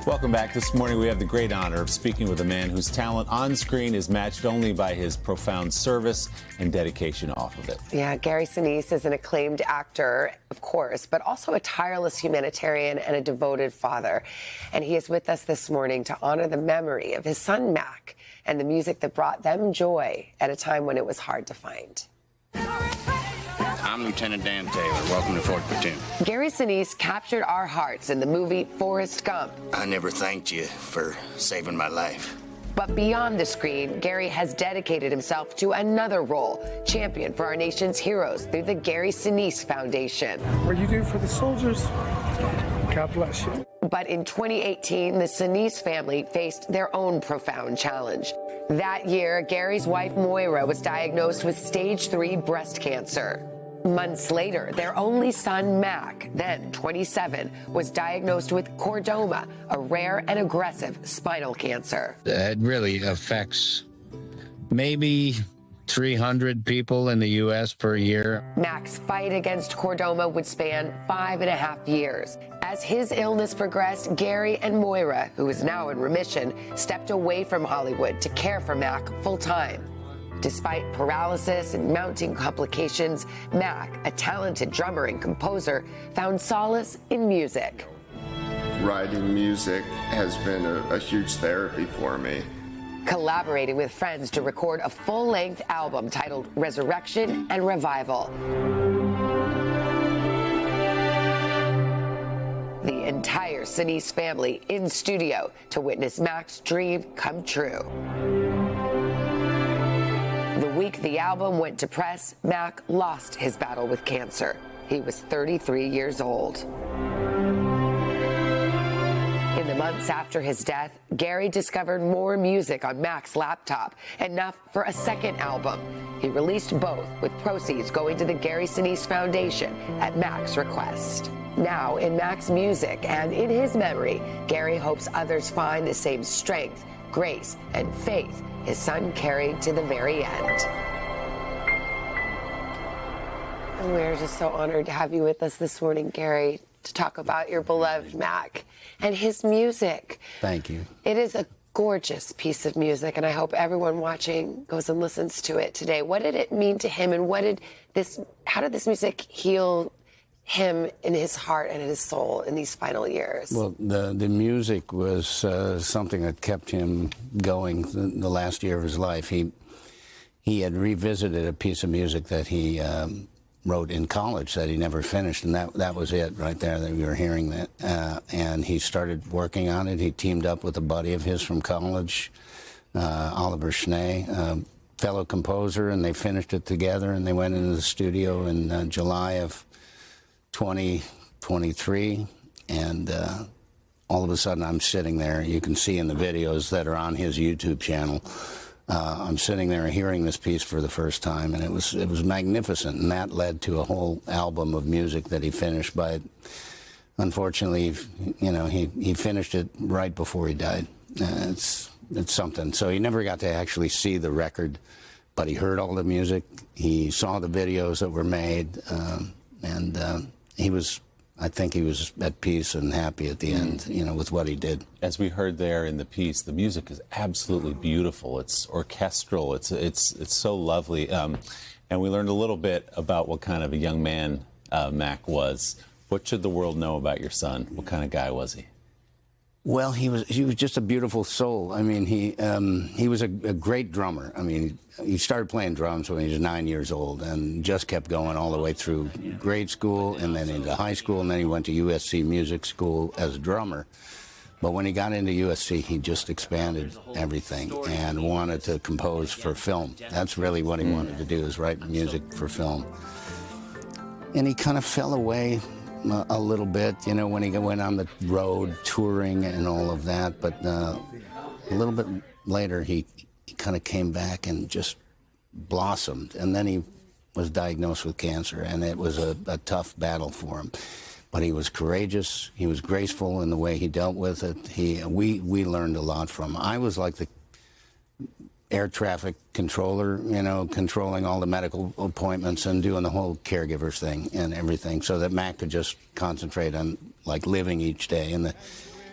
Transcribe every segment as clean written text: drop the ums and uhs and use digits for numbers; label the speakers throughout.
Speaker 1: Welcome back. This morning we have the great honor of speaking with a man whose talent on screen is matched only by his profound service and dedication off of it.
Speaker 2: Yeah, Gary Sinise is an acclaimed actor, of course, but also a tireless humanitarian and a devoted father. And he is with us this morning to honor the memory of his son, Mac, and the music that brought them joy at a time when it was hard to find.
Speaker 3: I'm Lieutenant Dan Taylor. Welcome to Fort Platoon.
Speaker 2: Gary Sinise captured our hearts in the movie Forrest Gump.
Speaker 3: I never thanked you for saving my life.
Speaker 2: But beyond the screen, Gary has dedicated himself to another role, champion for our nation's heroes through the Gary Sinise Foundation.
Speaker 4: What you do for the soldiers, God bless you.
Speaker 2: But in 2018, the Sinise family faced their own profound challenge. That year, Gary's wife, Moira, was diagnosed with stage 3 breast cancer. Months later, their only son, Mac, then 27, was diagnosed with chordoma, a rare and aggressive spinal cancer.
Speaker 5: It really affects maybe 300 people in the U.S. per year.
Speaker 2: Mac's fight against chordoma would span 5.5 years. As his illness progressed, Gary and Moira, who is now in remission, stepped away from Hollywood to care for Mac full-time. Despite paralysis and mounting complications, Mac, a talented drummer and composer, found solace in music.
Speaker 6: Writing music has been a huge therapy for me.
Speaker 2: Collaborating with friends to record a full-length album titled Resurrection and Revival. The entire Sinise family in studio to witness Mac's dream come true. The week the album went to press, Mac lost his battle with cancer. He was 33 years old. In the months after his death, Gary discovered more music on Mac's laptop, enough for a second album. He released both, with proceeds going to the Gary Sinise Foundation at Mac's request. Now, in Mac's music and in his memory, Gary hopes others find the same strength, grace, and faith his son carried to the very end. And we're just so honored to have you with us this morning, Gary, to talk about your beloved Mac and his music.
Speaker 5: Thank you.
Speaker 2: It is a gorgeous piece of music, and I hope everyone watching goes and listens to it today. What did it mean to him, and how did this music heal him in his heart and in his soul in these final years?
Speaker 5: Well, the music was something that kept him going the last year of his life. He had revisited a piece of music that he wrote in college that he never finished, and that was it right there that we were hearing that. And he started working on it. He teamed up with a buddy of his from college, Oliver Schnee, fellow composer, and they finished it together, and they went into the studio in July of 2023, and all of a sudden I'm sitting there. You can see in the videos that are on his YouTube channel, I'm sitting there hearing this piece for the first time, and it was magnificent, and that led to a whole album of music that he finished. But unfortunately, you know, he finished it right before he died. It's something. So he never got to actually see the record, but he heard all the music. He saw the videos that were made, and I think he was at peace and happy at the end, you know, with what he did.
Speaker 1: As we heard there in the piece, the music is absolutely beautiful. It's orchestral. It's so lovely. And we learned a little bit about what kind of a young man Mac was. What should the world know about your son? What kind of guy was he?
Speaker 5: Well, he was just a beautiful soul. I mean, he was a great drummer. I mean, he started playing drums when he was 9 years old and just kept going all the way through grade school and then into high school, and then he went to USC Music School as a drummer. But when he got into USC, he just expanded everything and wanted to compose for film. That's really what he wanted to do, is write music for film. And he kind of fell away a little bit, you know, when he went on the road touring and all of that. But a little bit later, he kind of came back and just blossomed. And then he was diagnosed with cancer, and it was a tough battle for him. But he was courageous. He was graceful in the way he dealt with it. We learned a lot from him. I was like the air traffic controller, you know, controlling all the medical appointments and doing the whole caregivers thing and everything, so that Mac could just concentrate on, like, living each day. And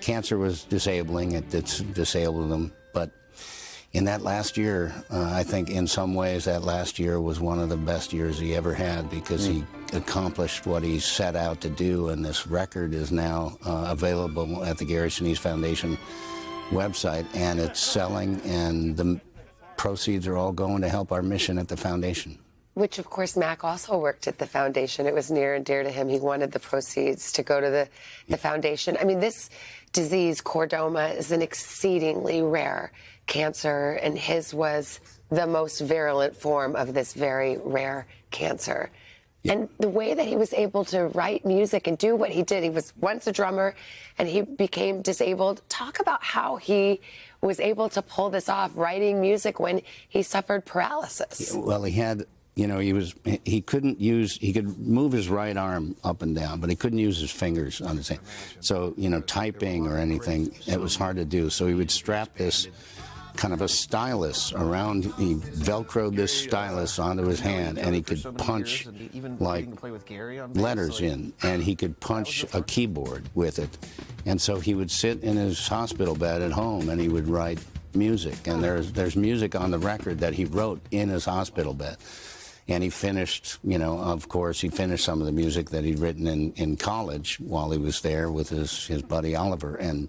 Speaker 5: cancer was disabling. It disabled him. But in that last year, I think in some ways that last year was one of the best years he ever had, because he accomplished what he set out to do, and this record is now available at the Gary Sinise Foundation website, and it's selling, and the proceeds are all going to help our mission at the foundation.
Speaker 2: Which, of course, Mac also worked at the foundation. It was near and dear to him. He wanted the proceeds to go to the foundation. I mean, this disease, chordoma, is an exceedingly rare cancer, and his was the most virulent form of this very rare cancer. Yeah. And the way that he was able to write music and do what he did, he was once a drummer and he became disabled. Talk about how he was able to pull this off, writing music when he suffered paralysis.
Speaker 5: Yeah, well, he had, you know, he could move his right arm up and down, but he couldn't use his fingers on his hand. So, you know, typing or anything, it was hard to do. So he would strap this kind of a stylus around, he Velcroed this stylus onto his hand, and he could punch like letters in, and he could punch a keyboard with it. And so he would sit in his hospital bed at home and he would write music. And there's music on the record that he wrote in his hospital bed. And he finished, you know, of course, he finished some of the music that he'd written in college while he was there with his buddy Oliver. And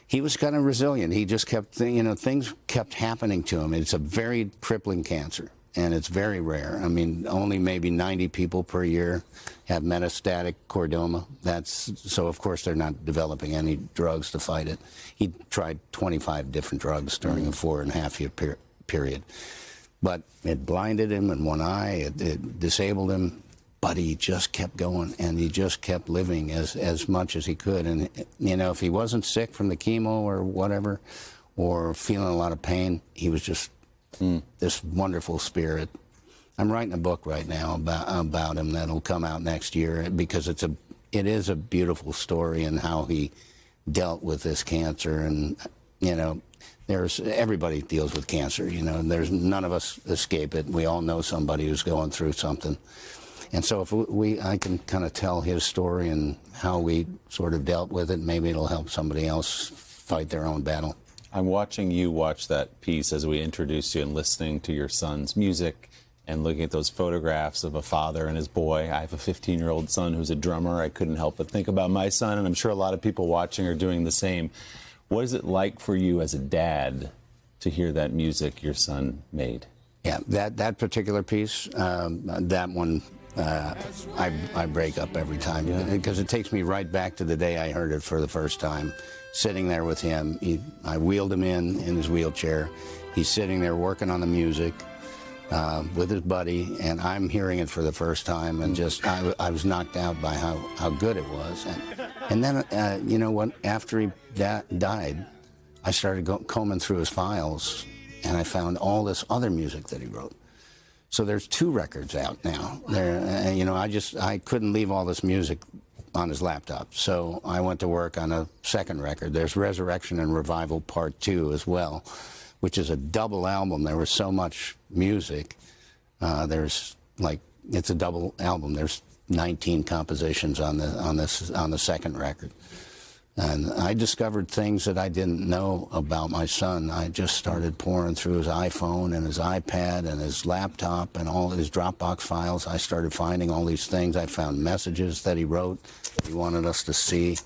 Speaker 5: he was kind of resilient. He just kept, you know, things kept happening to him. It's a very crippling cancer, and it's very rare. I mean, only maybe 90 people per year have metastatic chordoma. So of course they're not developing any drugs to fight it. He tried 25 different drugs during a 4.5-year period. But it blinded him in one eye, it disabled him. But he just kept going, and he just kept living as much as he could. And, you know, if he wasn't sick from the chemo or whatever, or feeling a lot of pain, he was just this wonderful spirit. I'm writing a book right now about him that'll come out next year, because it is a beautiful story and how he dealt with this cancer. And, you know, everybody deals with cancer, you know, none of us escape it. We all know somebody who's going through something. And so if I can kind of tell his story and how we sort of dealt with it, maybe it'll help somebody else fight their own battle.
Speaker 1: I'm watching you watch that piece as we introduce you, and listening to your son's music and looking at those photographs of a father and his boy. I have a 15-year-old son who's a drummer. I couldn't help but think about my son, and I'm sure a lot of people watching are doing the same. What is it like for you as a dad to hear that music your son made?
Speaker 5: Yeah, that particular piece, that one, I break up every time, because it takes me right back to the day I heard it for the first time, sitting there with him. I wheeled him in his wheelchair. He's sitting there working on the music with his buddy, and I'm hearing it for the first time, and just I was knocked out by how good it was. And then, you know what, after he died, I started combing through his files, and I found all this other music that he wrote. So there's 2 records out now. You know, I couldn't leave all this music on his laptop, so I went to work on a second record. There's Resurrection and Revival Part 2 as well, which is a double album. There was so much music. It's a double album. There's 19 compositions on the second record. And I discovered things that I didn't know about my son. I just started pouring through his iPhone and his iPad and his laptop and all his Dropbox files. I started finding all these things. I found messages that he wrote that he wanted us to see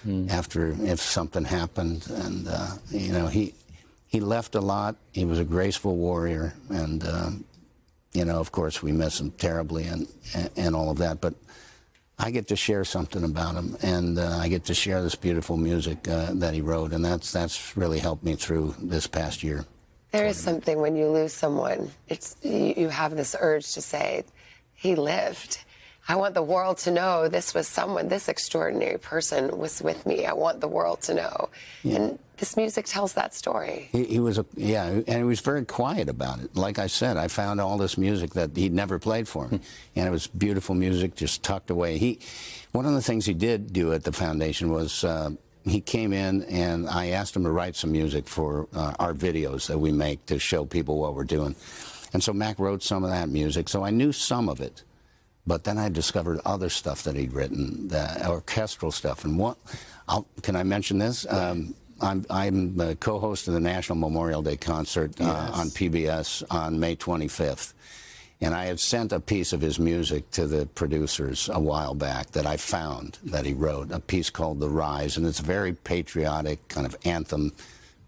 Speaker 5: if something happened. And, you know, he left a lot. He was a graceful warrior. And, you know, of course, we miss him terribly and all of that. But I get to share something about him, and I get to share this beautiful music that he wrote, and that's really helped me through this past year.
Speaker 2: There is something when you lose someone, you have this urge to say, he lived. I want the world to know this extraordinary person was with me. I want the world to know. Yeah. And this music tells that story. He was,
Speaker 5: and he was very quiet about it. Like I said, I found all this music that he'd never played for me. And it was beautiful music, just tucked away. One of the things he did do at the foundation was he came in, and I asked him to write some music for our videos that we make to show people what we're doing. And so Mac wrote some of that music, so I knew some of it. But then I discovered other stuff that he'd written, the orchestral stuff. And can I mention this? I'm the co-host of the National Memorial Day concert on PBS on May 25th. And I had sent a piece of his music to the producers a while back that I found that he wrote, a piece called The Rise. And it's a very patriotic kind of anthem,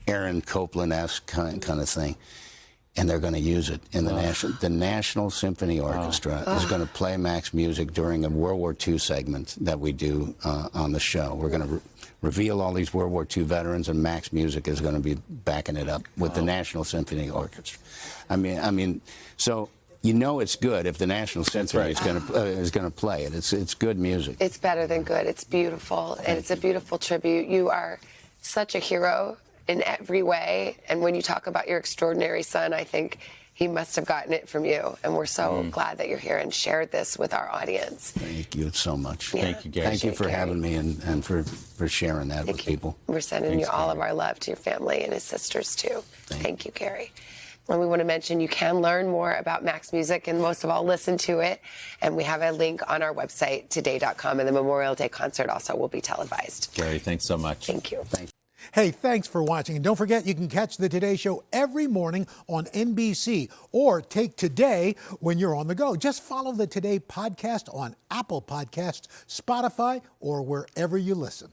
Speaker 5: Aaron Copland-esque kind of thing. And they're going to use it in the National Symphony Orchestra is going to play Mac's music during a World War II segment that we do on the show. We're going to reveal all these World War II veterans, and Mac's music is going to be backing it up with the National Symphony Orchestra. I mean, so you know it's good if the National Symphony is going to play it. It's good music.
Speaker 2: It's better than good. It's beautiful, and it's a beautiful tribute. You are such a hero in every way, and when you talk about your extraordinary son, I think he must have gotten it from you, and we're so glad that you're here and shared this with our audience.
Speaker 5: Thank you so much.
Speaker 2: Yeah.
Speaker 1: Thank you, Gary.
Speaker 5: Thank you for having me and for sharing that with people.
Speaker 2: We're sending you all of our love to your family and his sisters, too. Thank you, Gary. And we want to mention you can learn more about Mac's music and most of all listen to it. And we have a link on our website, today.com, and the Memorial Day concert also will be televised.
Speaker 1: Gary, thanks so much.
Speaker 2: Thank you.
Speaker 5: Thank you.
Speaker 7: Hey, thanks for watching. And don't forget, you can catch the Today Show every morning on NBC or take Today when you're on the go. Just follow the Today podcast on Apple Podcasts, Spotify, or wherever you listen.